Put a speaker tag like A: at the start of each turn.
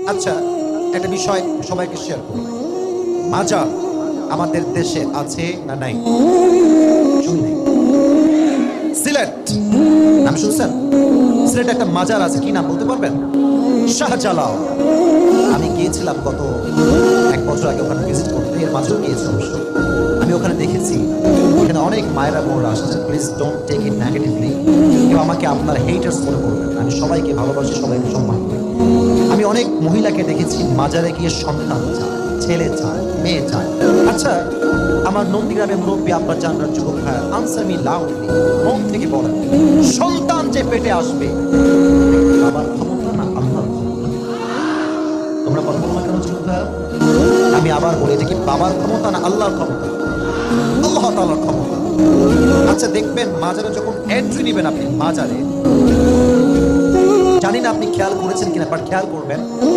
A: আচ্ছা, একটা বিষয় সবাইকে শেয়ার করব। মাজার আমাদের দেশে আছে না নাই? শুনি নাই। সিলেট নাম শুনছেন? সিলেটে একটা মাজার আছে, কি নাম বলতে পারবেন? শাহজালাল। আমি গিয়েছিলাম গত 1 বছর আগে ওখানে ভিজিট করতে, এর মাঝেও গিয়েছি অবশ্য। আমি ওখানে দেখেছি ওখানে অনেক মায়েরা বোনরা আসছে। Please don't take it negatively. কেউ আমাকে আপনার হেটার্স মনে করবেন, আমি সবাইকে ভালোবাসি, সবাইকে সম্মান করি। আমি অনেক মহিলাকে দেখেছি মাজারে গিয়ে সন্তান চায়, ছেলে চায়, মেয়ে চায়। আচ্ছা, আমার নন্দীগ্রামে মুরব্বী আপনার জানার যুবক ভাই, আনসার মি লাউডলি, মন থেকে বলেন, সন্তান যে পেটে আসবে বাবার ক্ষমতা না আল্লাহর ক্ষমতা? তোমরা কথা বলো না কেন যুবক ভাই? আমি আবার বলি, এটা কি বাবার ক্ষমতা না আল্লাহর ক্ষমতা? আল্লাহ তাআলার ক্ষমতা। আচ্ছা, দেখবেন মাজারে যখন এন্ট্রি নেবেন আপনি, মাজারে, জানি না আপনি খেয়াল করেছেন কিনা, বাট খেয়াল করবেন